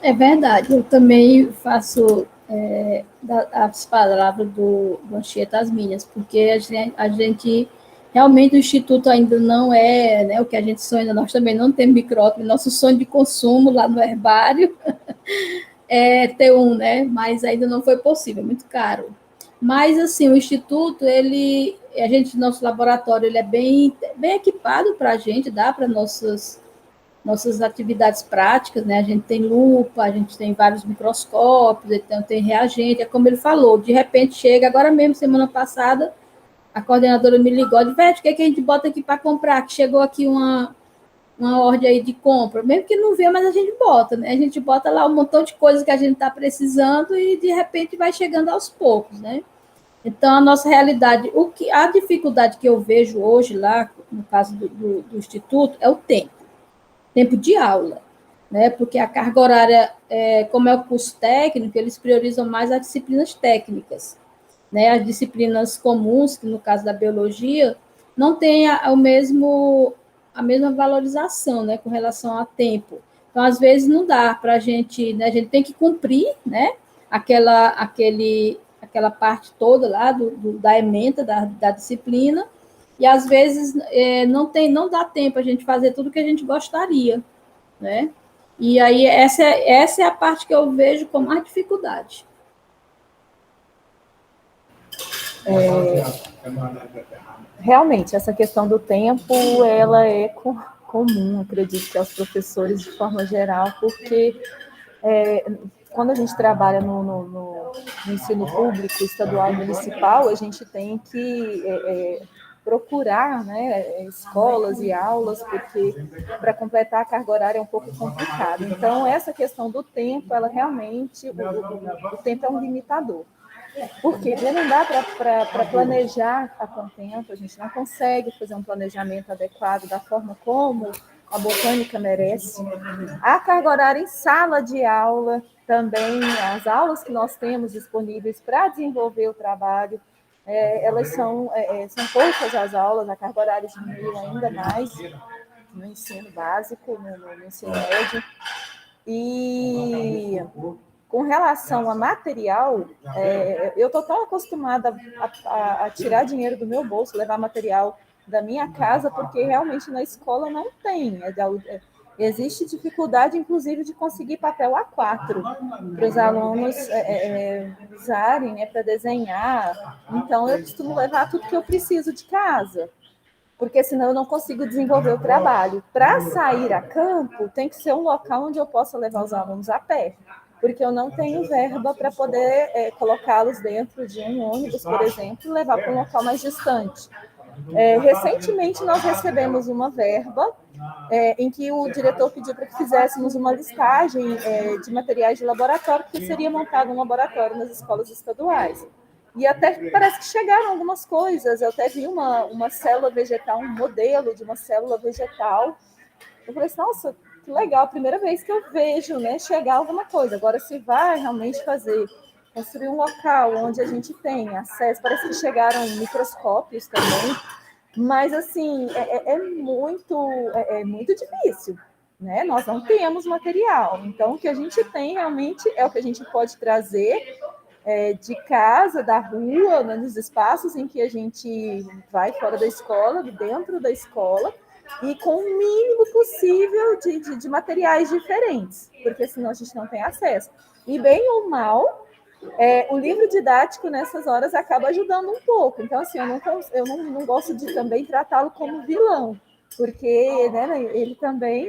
É verdade, eu também faço as palavras do Anchieta as minhas, porque a gente realmente o Instituto ainda não é, né, o que a gente sonha, nós também não temos micrófono, nosso sonho de consumo lá no herbário é ter um, né, mas ainda não foi possível, é muito caro. Mas, assim, o Instituto, nosso laboratório, ele é bem equipado para a gente, dá para nossas atividades práticas, né? A gente tem lupa, a gente tem vários microscópios, então tem reagente, é como ele falou, de repente chega, agora mesmo, semana passada, a coordenadora me ligou, de o que a gente bota aqui para comprar? Que chegou aqui uma ordem aí de compra, mesmo que não vê, mas a gente bota, né? A gente bota lá um montão de coisas que a gente está precisando e, de repente, vai chegando aos poucos, né? Então, a nossa realidade, a dificuldade que eu vejo hoje lá, no caso do Instituto, é o tempo de aula, né? Porque a carga horária, como é o curso técnico, eles priorizam mais as disciplinas técnicas, né? As disciplinas comuns, que no caso da biologia, não tem a mesma valorização, né, com relação a tempo. Então, às vezes, não dá para a gente, né, a gente tem que cumprir, né, aquela parte toda lá da ementa da disciplina, e às vezes não dá tempo a gente fazer tudo que a gente gostaria, né? E aí essa é a parte que eu vejo com mais dificuldade. Realmente, essa questão do tempo, ela é comum, acredito que aos professores de forma geral, porque quando a gente trabalha no ensino público, estadual e municipal, a gente tem que procurar, né, escolas e aulas, porque para completar a carga horária é um pouco complicado. Então, essa questão do tempo, ela realmente, o tempo é um limitador. Porque não dá para planejar a contento, a gente não consegue fazer um planejamento adequado da forma como a botânica merece. A carga horária em sala de aula também, as aulas que nós temos disponíveis para desenvolver o trabalho, elas são poucas as aulas, a carga horária diminuiu ainda mais no ensino básico, no ensino médio. E com relação a material, eu estou tão acostumada a tirar dinheiro do meu bolso, levar material da minha casa, porque realmente na escola não tem. Existe dificuldade, inclusive, de conseguir papel A4 para os alunos usarem, né, para desenhar. Então, eu costumo levar tudo que eu preciso de casa. porque senão eu não consigo desenvolver o trabalho. Para sair a campo, tem que ser um local onde eu possa levar os alunos a pé, porque eu não tenho verba para poder colocá-los dentro de um ônibus, por exemplo, e levar para um local mais distante. Recentemente, nós recebemos uma verba em que o diretor pediu para que fizéssemos uma listagem de materiais de laboratório, porque seria montado um laboratório nas escolas estaduais. E até parece que chegaram algumas coisas. Eu até vi uma célula vegetal, um modelo de uma célula vegetal. Eu falei assim, nossa, que legal, primeira vez que eu vejo, né, chegar alguma coisa. Agora, se vai realmente construir um local onde a gente tem acesso, parece que chegaram microscópios também, mas, assim, é muito difícil, né? Nós não temos material. Então, o que a gente tem realmente é o que a gente pode trazer de casa, da rua, né, nos espaços em que a gente vai fora da escola, dentro da escola, e com o mínimo possível de materiais diferentes, porque senão a gente não tem acesso. E bem ou mal, o livro didático nessas horas acaba ajudando um pouco. Então, assim, eu não gosto de também tratá-lo como vilão, porque, né, ele também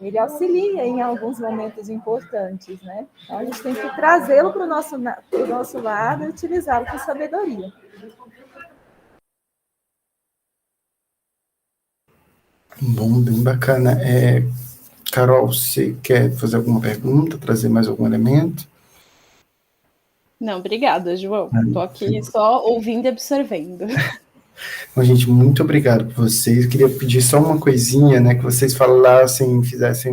ele auxilia em alguns momentos importantes, né? Então, a gente tem que trazê-lo para o nosso lado e utilizá-lo com sabedoria. Bom, bem bacana. Carol, você quer fazer alguma pergunta, trazer mais algum elemento? Não, obrigada, João. Estou aqui só ouvindo e absorvendo. Bom, gente, muito obrigado por vocês. Eu queria pedir só uma coisinha, né, que vocês falassem, fizessem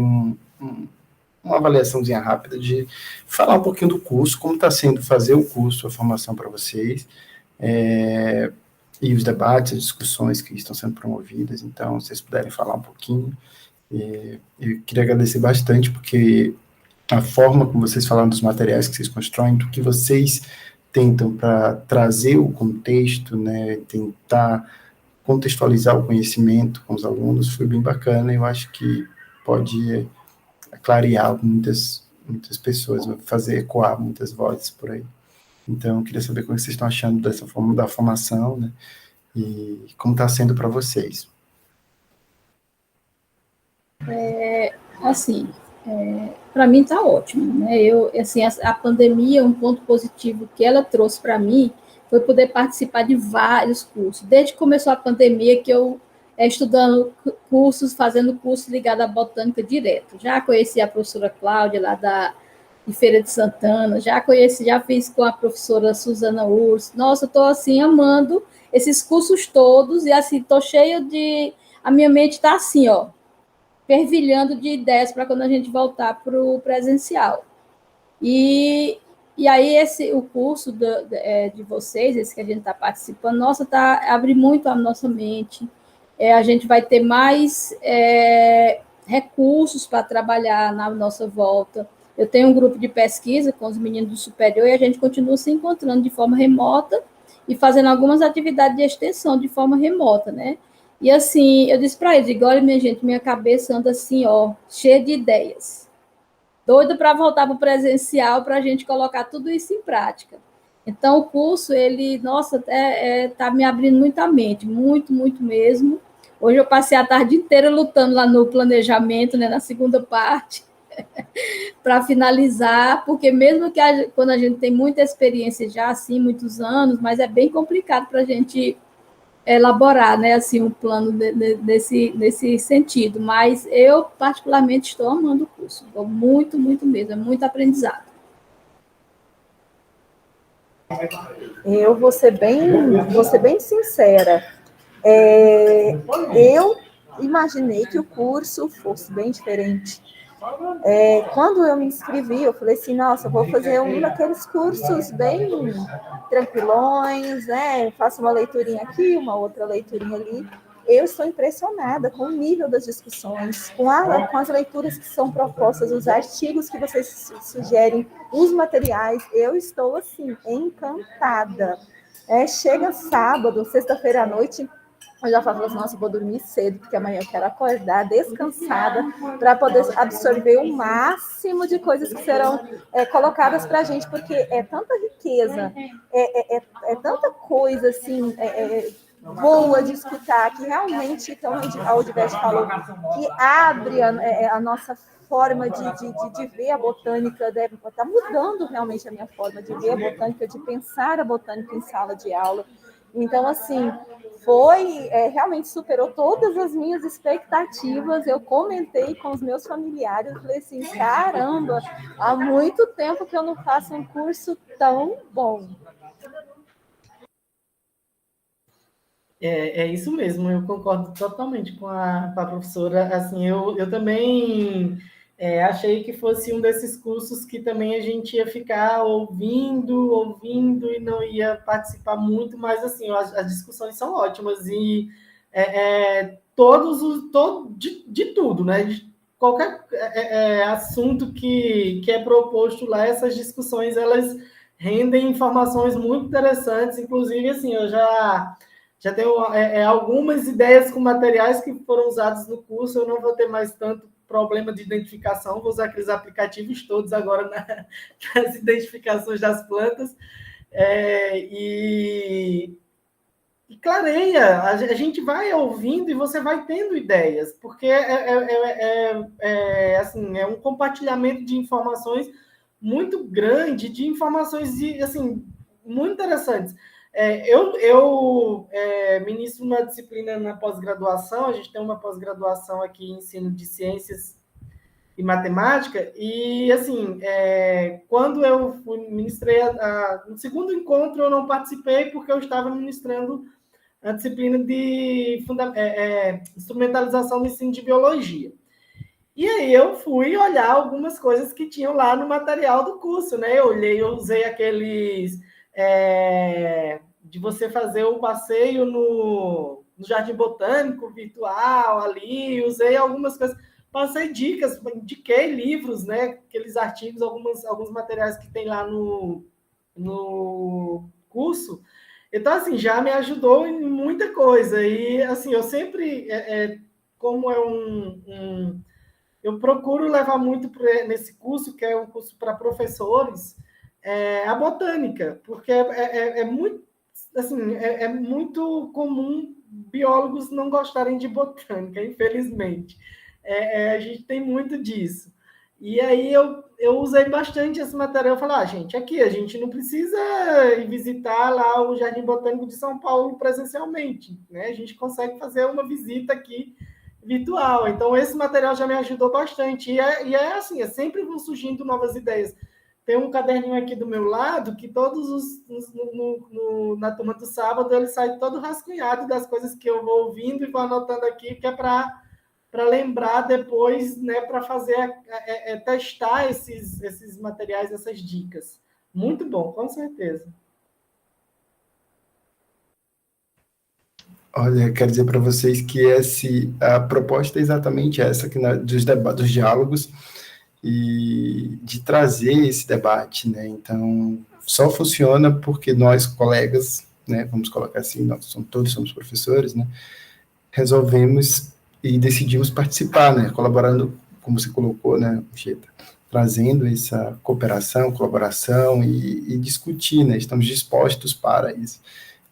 uma avaliaçãozinha rápida de falar um pouquinho do curso, como está sendo fazer o curso, a formação para vocês, e os debates, as discussões que estão sendo promovidas. Então, se vocês puderem falar um pouquinho. Eu queria agradecer bastante, porque a forma como vocês falaram dos materiais que vocês constroem, do que vocês tentam para trazer o contexto, né, tentar contextualizar o conhecimento com os alunos, foi bem bacana. Eu acho que pode clarear muitas pessoas, fazer ecoar muitas vozes por aí. Então, eu queria saber como vocês estão achando dessa forma da formação, né, e como está sendo para vocês. Para mim está ótimo, né? A pandemia, um ponto positivo que ela trouxe para mim foi poder participar de vários cursos. Desde que começou a pandemia, que eu estudando cursos, fazendo curso ligado à botânica direto. Já conheci a professora Cláudia, lá de Feira de Santana, já fiz com a professora Suzana Urs. Nossa, estou assim, amando esses cursos todos, e assim, estou cheia de... A minha mente está assim, ó, fervilhando de ideias para quando a gente voltar para o presencial. E aí o curso de vocês, esse que a gente está participando, nossa, abre muito a nossa mente. A gente vai ter mais recursos para trabalhar na nossa volta. Eu tenho um grupo de pesquisa com os meninos do superior e a gente continua se encontrando de forma remota e fazendo algumas atividades de extensão de forma remota, né? E assim, eu disse para eles, olha, minha gente, minha cabeça anda assim, ó, cheia de ideias. Doida para voltar para o presencial, para a gente colocar tudo isso em prática. Então, o curso, ele, nossa, está me abrindo muita mente, muito, muito mesmo. Hoje eu passei a tarde inteira lutando lá no planejamento, né, na segunda parte, para finalizar, porque mesmo que quando a gente tem muita experiência já, assim, muitos anos, mas é bem complicado para a gente elaborar, né, assim, um plano nesse sentido, mas eu particularmente estou amando o curso, estou muito, muito mesmo, é muito aprendizado. Eu vou ser bem sincera, eu imaginei que o curso fosse bem diferente. Quando eu me inscrevi, eu falei assim, nossa, eu vou fazer um daqueles cursos bem tranquilões, né? Faço uma leiturinha aqui, uma outra leiturinha ali. Eu estou impressionada com o nível das discussões, com as leituras que são propostas, os artigos que vocês sugerem, os materiais. Eu estou, assim, encantada. Chega sábado, sexta-feira à noite, eu já falo assim, nossa, eu vou dormir cedo, porque amanhã eu quero acordar descansada para poder absorver o máximo de coisas que serão colocadas para a gente, porque é tanta riqueza, é tanta coisa, assim, boa de escutar, que realmente, então, a Odivete falou, que abre a nossa forma de ver a botânica, está mudando realmente a minha forma de ver a botânica, de pensar a botânica em sala de aula. Então, assim, realmente superou todas as minhas expectativas. Eu comentei com os meus familiares, falei assim, caramba, há muito tempo que eu não faço um curso tão bom. É isso mesmo, eu concordo totalmente com a professora. Assim, eu também achei que fosse um desses cursos que também a gente ia ficar ouvindo e não ia participar muito, mas assim, as discussões são ótimas e de tudo, né? De qualquer assunto que é proposto lá, essas discussões elas rendem informações muito interessantes, inclusive assim, eu já tenho algumas ideias com materiais que foram usados no curso, eu não vou ter mais tanto problema de identificação, vou usar aqueles aplicativos todos agora nas identificações das plantas, e clareia, a gente vai ouvindo e você vai tendo ideias, porque assim, é um compartilhamento de informações muito grande, de informações assim, muito interessantes. Eu ministro uma disciplina na pós-graduação, a gente tem uma pós-graduação aqui em ensino de ciências e matemática, e assim, quando eu ministrei no segundo encontro eu não participei porque eu estava ministrando a disciplina de instrumentalização do ensino de biologia. E aí eu fui olhar algumas coisas que tinham lá no material do curso, né? Eu usei aqueles de você fazer um passeio no Jardim Botânico virtual ali, usei algumas coisas, passei dicas, indiquei livros, né? Aqueles artigos, alguns materiais que tem lá no curso. Então, assim, já me ajudou em muita coisa. E, assim, eu sempre, como eu procuro levar muito nesse curso, que é um curso para professores, a botânica, porque muito, assim, é muito comum biólogos não gostarem de botânica, infelizmente. A gente tem muito disso. E aí eu usei bastante esse material. Eu falei, gente, aqui a gente não precisa ir visitar lá o Jardim Botânico de São Paulo presencialmente, né? A gente consegue fazer uma visita aqui virtual. Então, esse material já me ajudou bastante. E assim, sempre vão surgindo novas ideias. Tem um caderninho aqui do meu lado que todos na turma do sábado ele sai todo rascunhado das coisas que eu vou ouvindo e vou anotando aqui, que é para lembrar depois, né, para fazer, testar esses materiais, essas dicas. Muito bom, com certeza. Olha, quero dizer para vocês que a proposta é exatamente essa, dos diálogos e de trazer esse debate, né? Então, só funciona porque nós, colegas, né, vamos colocar assim, todos somos professores, né, resolvemos e decidimos participar, né, colaborando, como você colocou, né, Cheta, trazendo essa cooperação, colaboração e discutir, né, estamos dispostos para isso.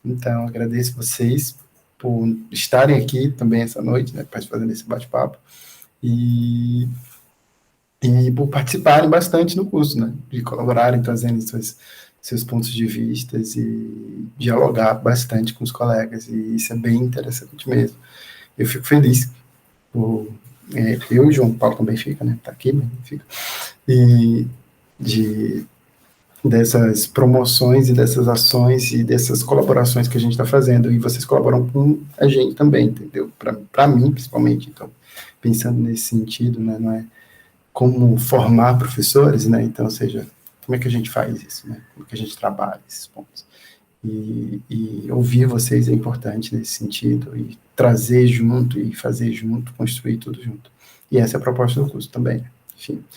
Então, agradeço vocês por estarem aqui também essa noite, né, participando desse bate-papo, e por participarem bastante no curso, né, de colaborarem, trazendo seus pontos de vista e dialogar bastante com os colegas, e isso é bem interessante mesmo. Eu fico feliz por... eu e o João Paulo também fica, né, tá aqui, mas fica, e dessas promoções e dessas ações e dessas colaborações que a gente está fazendo, e vocês colaboram com a gente também, entendeu? Para mim, principalmente, então, pensando nesse sentido, né, não é como formar professores, né, então, ou seja, como é que a gente faz isso, né, como é que a gente trabalha esses pontos, e ouvir vocês é importante nesse sentido, e trazer junto, e fazer junto, construir tudo junto, e essa é a proposta do curso também, enfim.